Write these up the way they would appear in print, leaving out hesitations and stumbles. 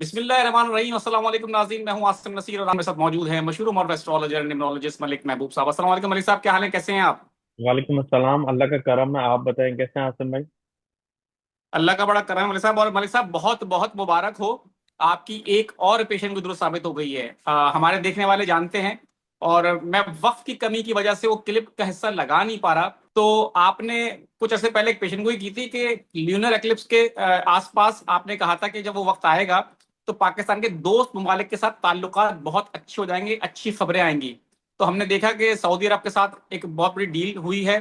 बिस्मिल्लाहिर्रहमानिर्रहीम। अस्सलाम वालेकुम नाज़रीन, मैं हूं आसिम नसीर और हमारे साथ मौजूद हैं मशहूर मॉडर्न एस्ट्रोलॉजर न्यूमरोलॉजिस्ट मलिक महबूब साहब। अस्सलाम वालेकुम मलिक साहब, क्या हाल है, कैसे हैं आप? वालेकुम अस्सलाम। अल्लाह का करम है। आप बताएं कैसे हैं आसिम भाई। अल्लाह का बड़ा करम है मलिक साहब। और मलिक साहब, बहुत बहुत मुबारक हो, आपकी एक और पेशेंट भी दुरुस्त साबित हो गई है। हमारे देखने वाले जानते हैं, और मैं वक्त की कमी की वजह से वो क्लिप का हिस्सा लगा नहीं पा रहा। तो आपने कुछ ऐसे पहले एक पेशेंट को ही की थी कि ल्यूनर एक्लिप्स के आसपास आपने कहा था कि जब वो वक्त आएगा तो पाकिस्तान के दोस्त ममालिक के साथ ताल्लुकात बहुत अच्छे हो जाएंगे, अच्छी खबरें आएंगी। तो हमने देखा कि सऊदी अरब के साथ एक बहुत बड़ी डील हुई है,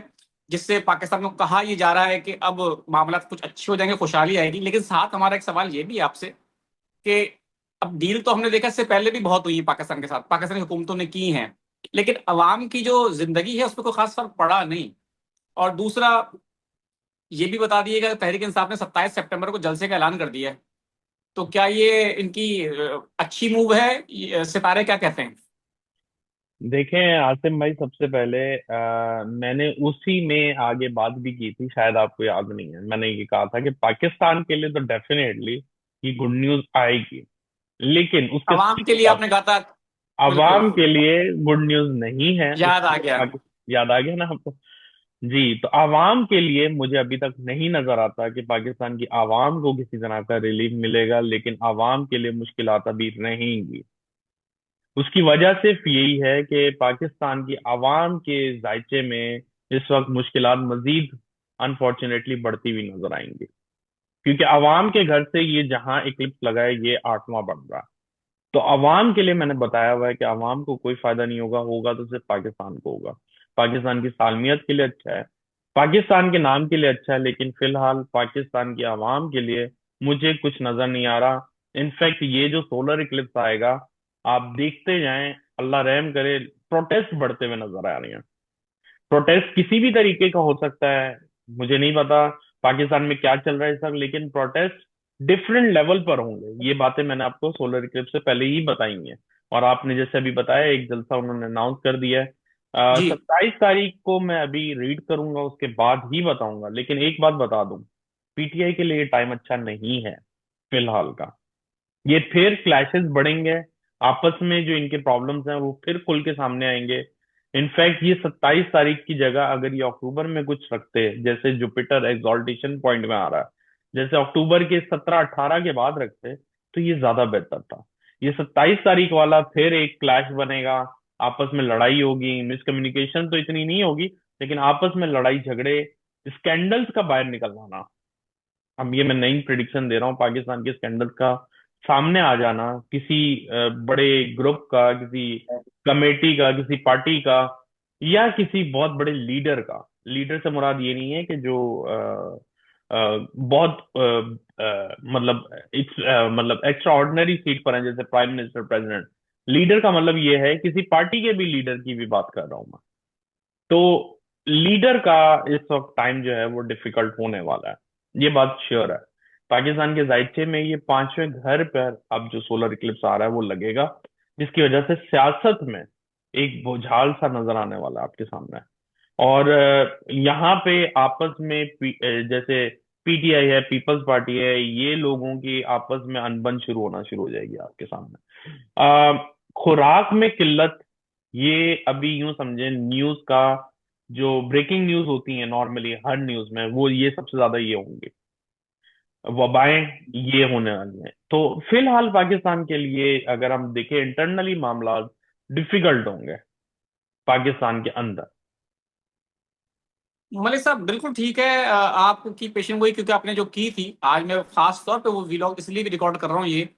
जिससे पाकिस्तान को कहा यह जा रहा है कि अब मामला कुछ अच्छे हो जाएंगे, खुशहाली आएगी। लेकिन साथ हमारा एक सवाल ये भी है आपसे कि अब डील तो हमने देखा इससे पहले भी बहुत हुई है पाकिस्तान के साथ, पाकिस्तानी हुकूमतों ने की हैं, लेकिन अवाम की जो जिंदगी है उस पर कोई खास फर्क पड़ा नहीं। और दूसरा, ये भी बता दिएगा, तहरीक इंसाफ ने 27 सितंबर को जलसे का ऐलान कर दिया है। तो क्या ये इनकी अच्छी मूव है? सितारे क्या कहते हैं? देखें आसिम भाई, सबसे पहले मैंने उसी में आगे बात भी की थी, शायद आपको याद नहीं है। मैंने ये कहा था कि पाकिस्तान के लिए तो डेफिनेटली ये गुड न्यूज आएगी, लेकिन उसके अवाम साथ के लिए साथ आपने कहा था। बिल्कुल, अवाम के लिए गुड न्यूज नहीं है याद आ उसके गया। याद आ गया ना आपको। जी, तो आवाम के लिए मुझे अभी तक नहीं नजर आता कि पाकिस्तान की आवाम को किसी तरह का रिलीफ मिलेगा, लेकिन आवाम के लिए मुश्किलात अभी रहेंगी। उसकी वजह सिर्फ यही है कि पाकिस्तान की आवाम के जायचे में इस वक्त मुश्किलात मजीद अनफॉर्चुनेटली बढ़ती हुई नजर आएंगी, क्योंकि आवाम के घर से ये जहां इक्लिप्स लगा है ये आठवां बढ़ रहा है। तो आवाम के लिए मैंने बताया हुआ है कि आवाम को कोई फायदा नहीं होगा, होगा तो सिर्फ पाकिस्तान को होगा। पाकिस्तान की सालमियत के लिए अच्छा है, पाकिस्तान के नाम के लिए अच्छा है, लेकिन फिलहाल पाकिस्तान की आवाम के लिए मुझे कुछ नजर नहीं आ रहा। इनफैक्ट ये जो सोलर इक्लिप्स आएगा, आप देखते जाएं, अल्लाह रहम करे, प्रोटेस्ट बढ़ते हुए नजर आ रहे हैं। प्रोटेस्ट किसी भी तरीके का हो सकता है, मुझे नहीं पता पाकिस्तान में क्या चल रहा है इस वक्त, लेकिन प्रोटेस्ट डिफरेंट लेवल पर होंगे। ये बातें मैंने आपको सोलर इक्लिप्स से पहले ही बताई हैं। और आपने जैसे अभी बताया, एक जलसा उन्होंने अनाउंस कर दिया है। जी। 27 तारीख को मैं अभी रीड करूंगा, उसके बाद ही बताऊंगा। लेकिन एक बात बता दूं, पीटीआई के लिए टाइम अच्छा नहीं है फिलहाल का। ये फिर क्लैशेस बढ़ेंगे, आपस में जो इनके प्रॉब्लम्स हैं वो फिर खुल के सामने आएंगे। इनफैक्ट ये 27 तारीख की जगह अगर ये अक्टूबर में कुछ रखते, जैसे जुपिटर एग्जॉल्टेशन पॉइंट में आ रहा है, जैसे अक्टूबर के 17-18 के बाद रखते, तो ये ज्यादा बेहतर था। ये 27 तारीख वाला फिर एक क्लैश बनेगा, आपस में लड़ाई होगी, मिसकम्युनिकेशन तो इतनी नहीं होगी, लेकिन आपस में लड़ाई झगड़े, स्कैंडल्स का बाहर निकल आना। अब ये मैं नई प्रिडिक्शन दे रहा हूँ, पाकिस्तान के स्कैंडल का सामने आ जाना, किसी बड़े ग्रुप का, किसी कमेटी का, किसी पार्टी का, या किसी बहुत बड़े लीडर का। लीडर से मुराद ये नहीं है कि जो बहुत मतलब मतलब एक्स्ट्रा ऑर्डिनरी सीट पर है, जैसे प्राइम मिनिस्टर, प्रेसिडेंट। लीडर का मतलब ये है किसी पार्टी के भी लीडर की भी बात कर रहा हूँ मैं। तो लीडर का इस वक्त टाइम जो है वो डिफिकल्ट होने वाला है, ये बात श्योर है। पाकिस्तान के जायचे में ये पांचवें घर पर अब जो सोलर इक्लिप्स आ रहा है वो लगेगा, जिसकी वजह से सियासत में एक भूचाल सा नजर आने वाला है आपके सामने। और यहाँ पे आपस में जैसे पीटीआई है, पीपल्स पार्टी है, ये लोगों की आपस में अनबन शुरू हो जाएगी आपके सामने। खुराक में किल्लत, ये अभी यूं समझे न्यूज का, जो ब्रेकिंग न्यूज होती है नॉर्मली हर न्यूज में, वो ये सबसे ज्यादा ये होंगी, वबाएं ये होने वाली हैं। तो फिलहाल पाकिस्तान के लिए अगर हम देखें, इंटरनली मामला डिफिकल्ट होंगे पाकिस्तान के अंदर। मलिक साहब, बिल्कुल ठीक है। आपकी पेशेंट गोई क्योंकि आपने जो की थी, आज मैं खास तौर पे वो वीलॉग इसलिए भी रिकॉर्ड कर रहा हूँ ये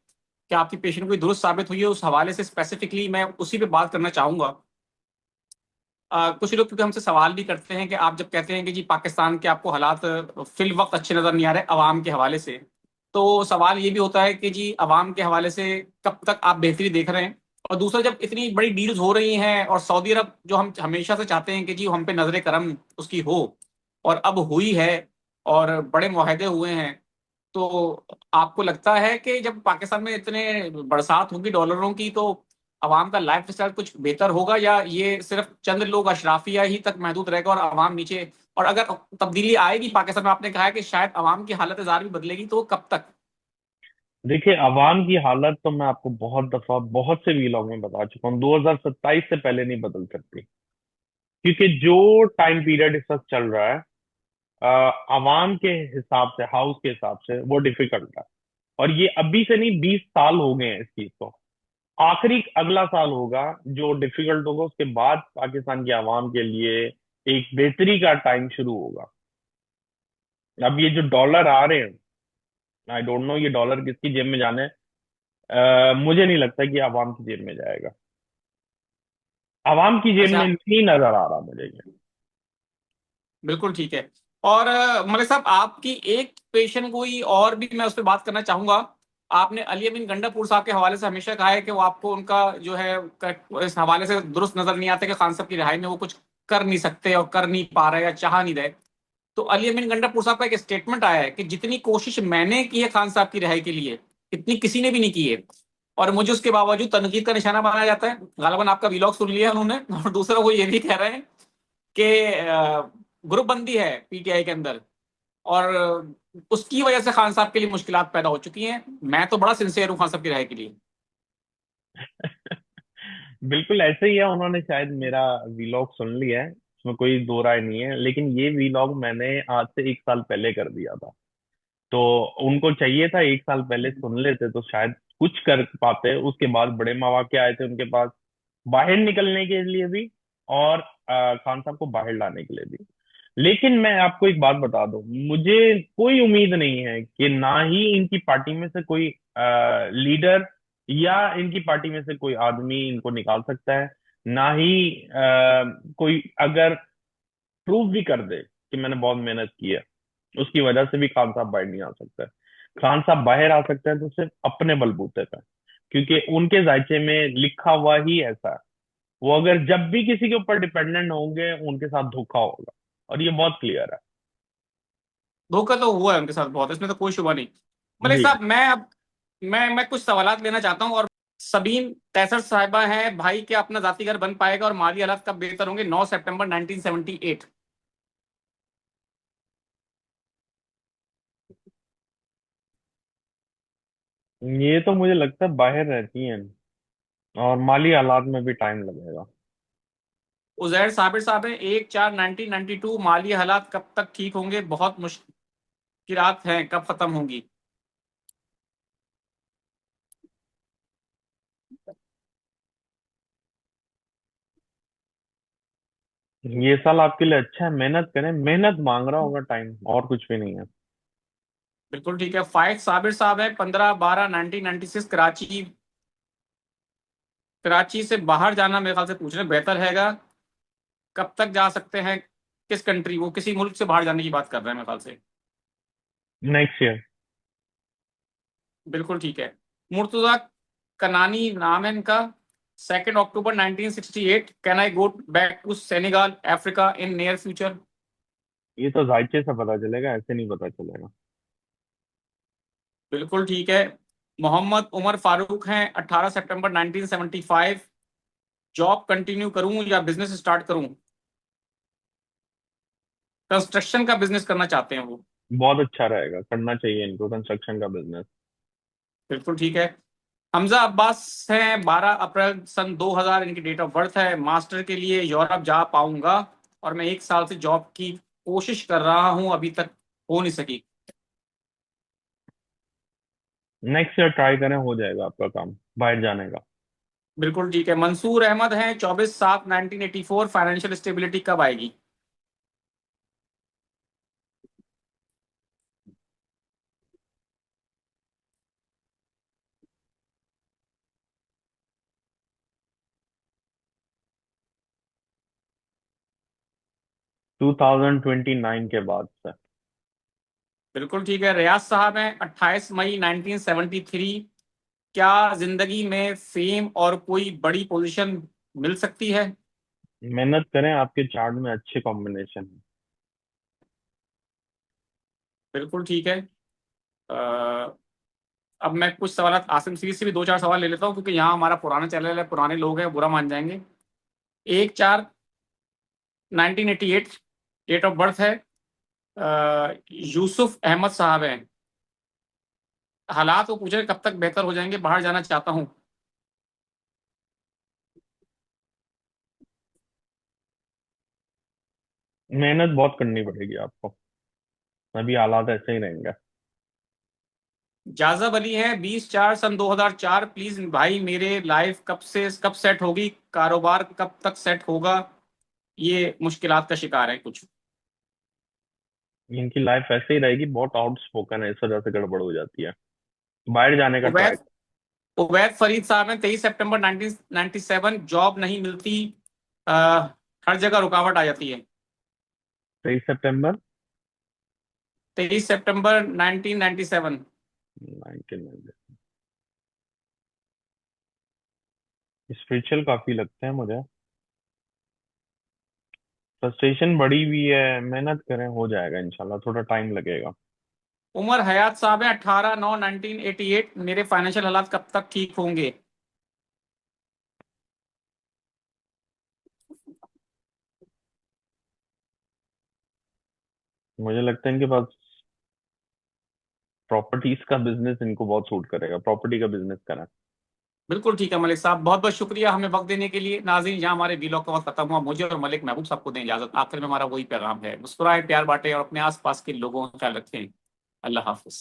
कि आपकी पेशेंट गोई दुरुस्त साबित हुई है, उस हवाले से स्पेसिफिकली मैं उसी पे बात करना चाहूंगा। कुछ लोग क्योंकि हमसे सवाल भी करते हैं कि आप जब कहते हैं कि जी पाकिस्तान के आपको हालात फिल वक्त अच्छे नजर नहीं आ रहे अवाम के हवाले से, तो सवाल ये भी होता है कि जी अवाम के हवाले से कब तक आप बेहतरी देख रहे हैं? और दूसरा, जब इतनी बड़ी डील्स हो रही हैं और सऊदी अरब जो हम हमेशा से चाहते हैं कि जी हम पे नजर करम उसकी हो, और अब हुई है और बड़े मुआहदे हुए हैं, तो आपको लगता है कि जब पाकिस्तान में इतने बरसात होगी डॉलरों की, तो आवाम का लाइफ स्टाइल कुछ बेहतर होगा, या ये सिर्फ चंद लोग अशराफिया ही तक महदूद रहेगा और आवाम नीचे? और अगर तब्दीली आएगी पाकिस्तान में, आपने कहा है कि शायद आवाम की हालत जार भी बदलेगी, तो वो कब तक? देखिए, अवाम की हालत तो मैं आपको बहुत दफा बहुत से वीलॉग में बता चुका हूँ, 2027 से पहले नहीं बदल सकती। क्योंकि जो टाइम पीरियड इस वक्त चल रहा है, अवाम के हिसाब से, हाउस के हिसाब से वो डिफिकल्ट है। और ये अभी से नहीं, 20 साल हो गए हैं इस चीज को। आखिरी अगला साल होगा जो डिफिकल्ट होगा, उसके बाद पाकिस्तान की आवाम के लिए एक बेहतरी का टाइम शुरू होगा। अब ये जो डॉलर आ रहे हैं, आई डोंट नो ये डॉलर किसकी जेब में जाने। मुझे नहीं लगता कि आवाम की जेब में जाएगा। आवाम की जेब में अच्छा, नहीं नजर आ रहा मुझे ये। बिल्कुल ठीक है। और मलिक साहब, आपकी एक पेशेंट कोई और भी मैं उस पर बात करना चाहूंगा। आपने अली अमीन गंडापुर साहब के हवाले से हमेशा कहा है कि वो आपको उनका जो है इस हवाले से दुरुस्त नजर नहीं आता कि खान साहब की रिहाई में वो कुछ कर नहीं सकते और कर नहीं पा रहे या चाह नहीं रहे। तो अली अमीन गंडापुर साहब का एक स्टेटमेंट आया है कि जितनी कोशिश मैंने की है खान साहब की रिहाई के लिए, इतनी किसी ने भी नहीं की है, और मुझे उसके बावजूद तनकीद का निशाना बनाया जाता है। गालिबन आपका व्लॉग सुन लिया उन्होंने। और दूसरा वो ये भी कह रहे हैं कि ग्रुप बंदी है पीटीआई के अंदर, और उसकी वजह से खान साहब के लिए मुश्किलात पैदा हो चुकी हैं। मैं तो बड़ा सिंसियर हूँ खान साहब की रिहाई के लिए। बिल्कुल ऐसे ही है, उन्होंने शायद मेरा वीलॉग सुन लिया है, उसमें कोई दो राय नहीं है। लेकिन ये वीलॉग मैंने आज से 1 साल पहले कर दिया था। तो उनको चाहिए था 1 साल पहले सुन लेते तो शायद कुछ कर पाते। उसके बाद बड़े मौके आए थे उनके पास, बाहर निकलने के लिए भी, और खान साहब को बाहर लाने के लिए भी। लेकिन मैं आपको एक बात बता दूं, मुझे कोई उम्मीद नहीं है कि ना ही इनकी पार्टी में से कोई लीडर या इनकी पार्टी में से कोई आदमी इनको निकाल सकता है। ना ही कोई अगर प्रूव भी कर दे कि मैंने बहुत मेहनत की है, उसकी वजह से भी खान साहब बाहर नहीं आ सकता है। खान साहब बाहर आ सकते हैं तो सिर्फ अपने बलबूते पर, क्योंकि उनके जायचे में लिखा हुआ ही ऐसा है। वो अगर जब भी किसी के ऊपर डिपेंडेंट होंगे, उनके साथ धोखा होगा, और ये बहुत क्लियर है। धोखा तो हुआ है उनके साथ बहुत, इसमें तो कोई शुबा नहीं। मलिक जी। साहब, मैं अब मैं कुछ सवालात लेना चाहता हूँ। और सबीन तैसर साहिबा है, भाई क्या अपना जाति घर बन पाएगा और माली हालात कब बेहतर होंगे? 9 सितंबर 1978। ये तो मुझे लगता है बाहर रहती हैं, और माली हालात में भी टाइम लगेगा। उजैर साबिर साहब है, 1/4/1992। माली हालात कब तक ठीक होंगे? बहुत मुश्किलात हैं, कब खत्म होंगी? ये साल आपके लिए अच्छा है, मेहनत करें। मेहनत मांग रहा होगा टाइम, और कुछ भी नहीं है। बिल्कुल ठीक है। फाइज साबिर साहब है, 15/12/1996। कराची, कराची से बाहर जाना मेरे ख्याल से पूछ रहे हैं, बेहतर हैगा। कब तक जा सकते हैं? किस कंट्री, वो किसी मुल्क से बाहर जाने की बात कर रहे हैं मेरे ख्याल से। Next year. बिल्कुल ठीक है। मुर्तजा कनानी नाम है इनका। 2 अक्टूबर 1968। Can I go back to Senegal Africa in near future? ये तो जायचे से पता चलेगा, ऐसे नहीं पता चलेगा। बिल्कुल ठीक है। मोहम्मद उमर फारूक हैं, 18 सितंबर 1975। जॉब कंटिन्यू करूं या बिजनेस स्टार्ट करूं? कंस्ट्रक्शन का बिजनेस करना चाहते हैं वो। बहुत अच्छा रहेगा, करना चाहिए इनको कंस्ट्रक्शन का बिजनेस। बिल्कुल ठीक है। हमजा अब्बास हैं, 12 अप्रैल सन 2000 इनकी डेट ऑफ बर्थ है। मास्टर के लिए यूरोप जा पाऊंगा और मैं 1 साल से जॉब की कोशिश कर रहा हूं, अभी तक हो नहीं सकी। नेक्स्ट ईयर ट्राई करें, हो जाएगा आपका काम बाहर जाने का। बिल्कुल ठीक है। मंसूर अहमद हैं, 24/7/1984। फाइनेंशियल स्टेबिलिटी कब आएगी? 2029 के बाद से। बिल्कुल ठीक है। रियाज साहब हैं, 28 मई 1973। क्या जिंदगी में फेम और कोई बड़ी पोजीशन मिल सकती है? मेहनत करें, आपके चार्ट में अच्छे कॉम्बिनेशन है। बिल्कुल ठीक है। अ, अब मैं कुछ सवाल आसिम सीरीज से भी 2-4 सवाल ले लेता हूँ, क्योंकि यहाँ हमारा पुराना चैनल है, पुराने लोग हैं, बुरा मान जाएंगे। 1/4/1988 डेट ऑफ बर्थ है। यूसुफ अहमद साहब हैं, हालात वो पूछ रहे कब तक बेहतर हो जाएंगे, बाहर जाना चाहता हूँ। मेहनत बहुत करनी पड़ेगी आपको, अभी हालात ऐसे ही रहेंगे। जाजब अली है 20/4/2004, प्लीज भाई मेरे लाइफ कब से कब सेट होगी, कारोबार कब तक सेट होगा, ये मुश्किलात का शिकार है कुछ। इनकी लाइफ ऐसे ही रहेगी, बहुत आउटस्पोकन है, इस वजह से गड़बड़ हो जाती है। बाहर जाने का ट्राई। उवैद उवैद फरीद साहब हैं 23 सितंबर 1997, जॉब नहीं मिलती, आ, हर जगह रुकावट आ जाती है। 23 सितंबर 23 सितंबर 1997। 1990। स्पिरिचुअल काफी लगते हैं मुझे। फ्रस्ट्रेशन बढ़ी हुई है, मेहनत करें हो जाएगा इंशाल्लाह, थोड़ा टाइम लगेगा। उमर हयात साहब हैं 18/9/1988, मेरे फाइनेंशियल हालात कब तक ठीक होंगे। मुझे लगता है इनके पास प्रॉपर्टीज का बिजनेस इनको बहुत सूट करेगा, प्रॉपर्टी का बिजनेस करें। बिल्कुल ठीक है मलिक साहब, बहुत बहुत शुक्रिया हमें वक्त देने के लिए। नाज़रीन, यहाँ हमारे वीलॉग का वक्त खत्म हुआ। मुझे और मलिक महबूब साहब को दें इजाजत। आखिर में हमारा वही पैगाम है, मुस्कुराएं, प्यार बांटें और अपने आसपास के लोगों का ख्याल रखें। अल्लाह हाफिज।